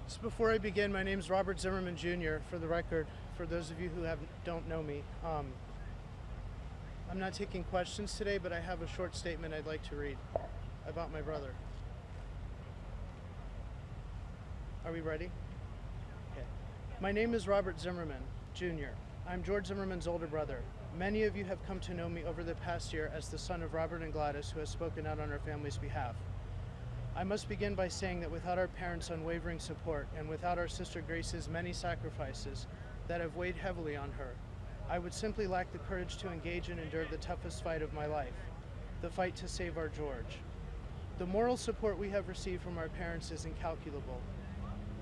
Just before I begin, my name is Robert Zimmerman Jr., for the record, for those of you who don't know me. I'm not taking questions today, but I have a short statement I'd like to read about my brother. Are we ready? Okay. My name is Robert Zimmerman Jr. I'm George Zimmerman's older brother. Many of you have come to know me over the past year as the son of Robert and Gladys, who has spoken out on our family's behalf. I must begin by saying that without our parents' unwavering support and without our sister Grace's many sacrifices that have weighed heavily on her, I would simply lack the courage to engage and endure the toughest fight of my life, the fight to save our George. The moral support we have received from our parents is incalculable.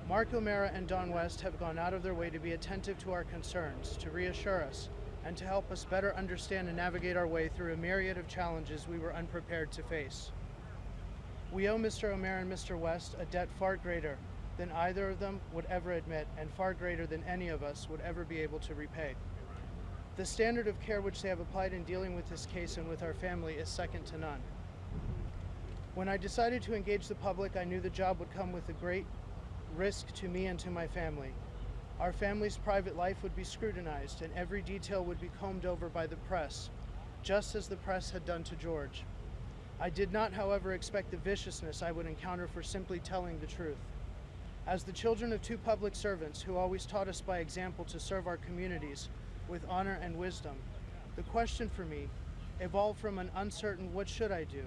Mark O'Mara and Don West have gone out of their way to be attentive to our concerns, to reassure us, and to help us better understand and navigate our way through a myriad of challenges we were unprepared to face. We owe Mr. O'Mara and Mr. West a debt far greater than either of them would ever admit, and far greater than any of us would ever be able to repay. The standard of care which they have applied in dealing with this case and with our family is second to none. When I decided to engage the public, I knew the job would come with a great risk to me and to my family. Our family's private life would be scrutinized, and every detail would be combed over by the press, just as the press had done to George. I did not, however, expect the viciousness I would encounter for simply telling the truth. As the children of two public servants who always taught us by example to serve our communities with honor and wisdom, the question for me evolved from an uncertain "what should I do?"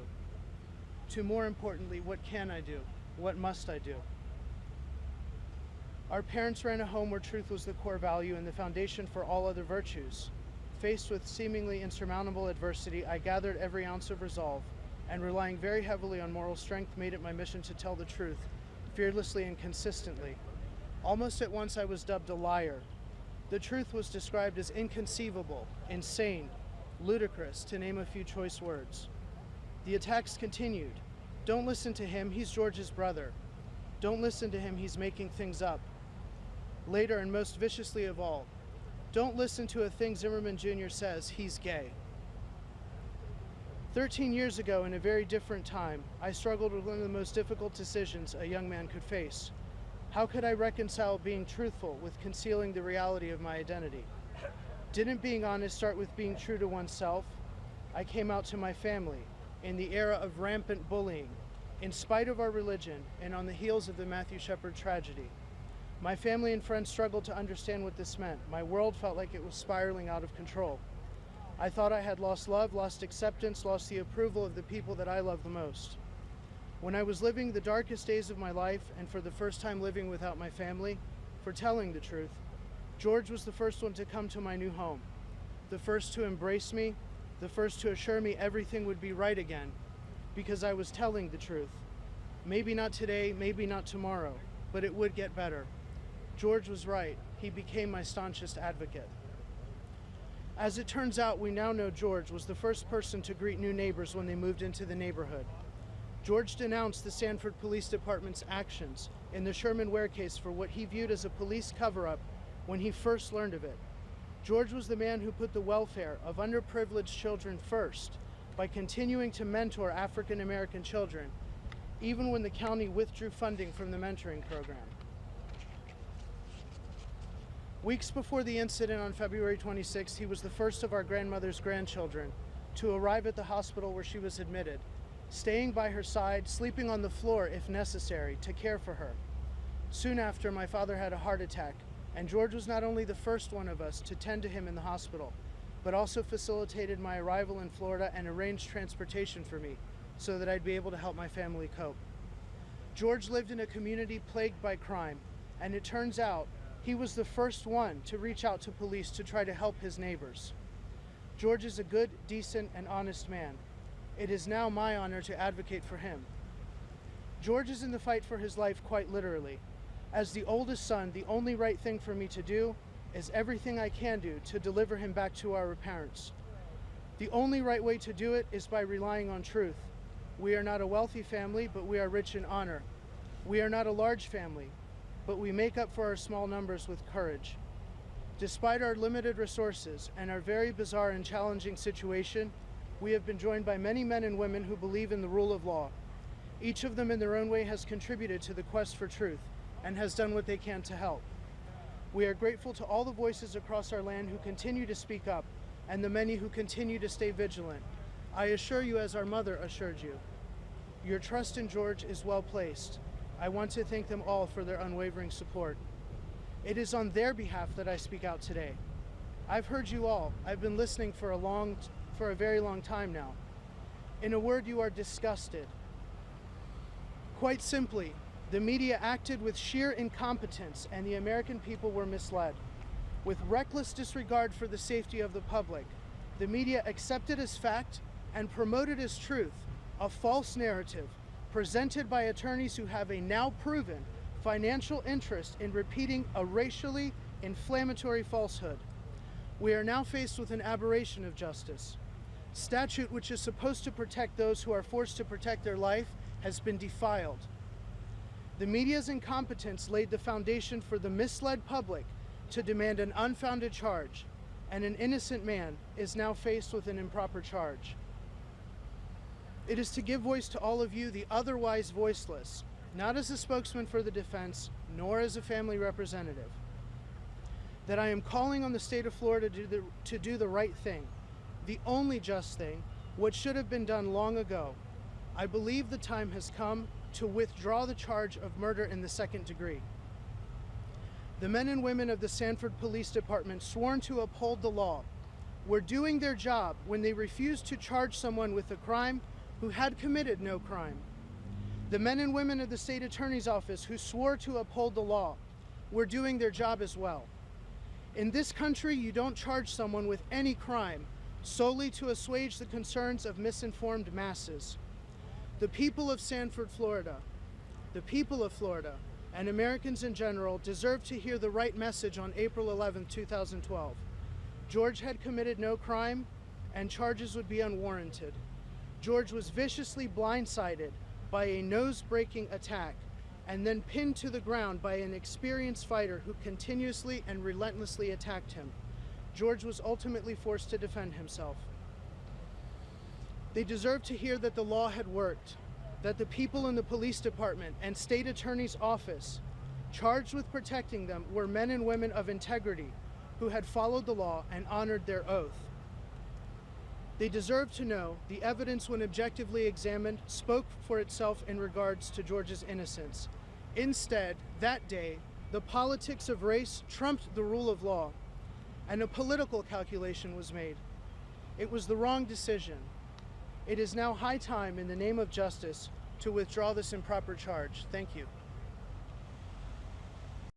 to, more importantly, "what can I do? What must I do?" Our parents ran a home where truth was the core value and the foundation for all other virtues. Faced with seemingly insurmountable adversity, I gathered every ounce of resolve, and relying very heavily on moral strength, made it my mission to tell the truth, fearlessly and consistently. Almost at once I was dubbed a liar. The truth was described as inconceivable, insane, ludicrous, to name a few choice words. The attacks continued. "Don't listen to him, he's George's brother. Don't listen to him, he's making things up." Later, and most viciously of all, "Don't listen to a thing Zimmerman Jr. says, he's gay." 13 years ago, in a very different time, I struggled with one of the most difficult decisions a young man could face. How could I reconcile being truthful with concealing the reality of my identity? Didn't being honest start with being true to oneself? I came out to my family in the era of rampant bullying, in spite of our religion and on the heels of the Matthew Shepard tragedy. My family and friends struggled to understand what this meant. My world felt like it was spiraling out of control. I thought I had lost love, lost acceptance, lost the approval of the people that I love the most. When I was living the darkest days of my life, and for the first time living without my family, for telling the truth, George was the first one to come to my new home, the first to embrace me, the first to assure me everything would be right again, because I was telling the truth. Maybe not today, maybe not tomorrow, but it would get better. George was right. He became my staunchest advocate. As it turns out, we now know George was the first person to greet new neighbors when they moved into the neighborhood. George denounced the Sanford Police Department's actions in the Sherman Ware case for what he viewed as a police cover-up when he first learned of it. George was the man who put the welfare of underprivileged children first by continuing to mentor African American children, even when the county withdrew funding from the mentoring program. Weeks before the incident on February 26, he was the first of our grandmother's grandchildren to arrive at the hospital where she was admitted, staying by her side, sleeping on the floor if necessary, to care for her. Soon after, my father had a heart attack, and George was not only the first one of us to tend to him in the hospital, but also facilitated my arrival in Florida and arranged transportation for me so that I'd be able to help my family cope. George lived in a community plagued by crime, and it turns out he was the first one to reach out to police to try to help his neighbors. George is a good, decent, and honest man. It is now my honor to advocate for him. George is in the fight for his life quite literally. As the oldest son, the only right thing for me to do is everything I can do to deliver him back to our parents. The only right way to do it is by relying on truth. We are not a wealthy family, but we are rich in honor. We are not a large family, but we make up for our small numbers with courage. Despite our limited resources and our very bizarre and challenging situation, we have been joined by many men and women who believe in the rule of law. Each of them in their own way has contributed to the quest for truth, and has done what they can to help. We are grateful to all the voices across our land who continue to speak up and the many who continue to stay vigilant. I assure you, as our mother assured you, your trust in George is well placed. I want to thank them all for their unwavering support. It is on their behalf that I speak out today. I've heard you all. I've been listening for a very long time now. In a word, you are disgusted. Quite simply, the media acted with sheer incompetence and the American people were misled. With reckless disregard for the safety of the public, the media accepted as fact and promoted as truth a false narrative presented by attorneys who have a now proven financial interest in repeating a racially inflammatory falsehood. We are now faced with an aberration of justice. Statute which is supposed to protect those who are forced to protect their life has been defiled. The media's incompetence laid the foundation for the misled public to demand an unfounded charge, and an innocent man is now faced with an improper charge. It is to give voice to all of you, the otherwise voiceless, not as a spokesman for the defense, nor as a family representative, that I am calling on the state of Florida to do the right thing, the only just thing, what should have been done long ago. I believe the time has come to withdraw the charge of murder in the second degree. The men and women of the Sanford Police Department, sworn to uphold the law, were doing their job when they refused to charge someone with a crime who had committed no crime. The men and women of the State Attorney's Office, who swore to uphold the law, were doing their job as well. In this country, you don't charge someone with any crime solely to assuage the concerns of misinformed masses. The people of Sanford, Florida, and Americans in general deserve to hear the right message on April 11, 2012. George had committed no crime, and charges would be unwarranted. George was viciously blindsided by a nose-breaking attack and then pinned to the ground by an experienced fighter who continuously and relentlessly attacked him. George was ultimately forced to defend himself. They deserve to hear that the law had worked, that the people in the police department and state attorney's office charged with protecting them were men and women of integrity who had followed the law and honored their oath. They deserve to know the evidence, when objectively examined, spoke for itself in regards to George's innocence. Instead, that day, the politics of race trumped the rule of law, and a political calculation was made. It was the wrong decision. It is now high time, in the name of justice, to withdraw this improper charge. Thank you.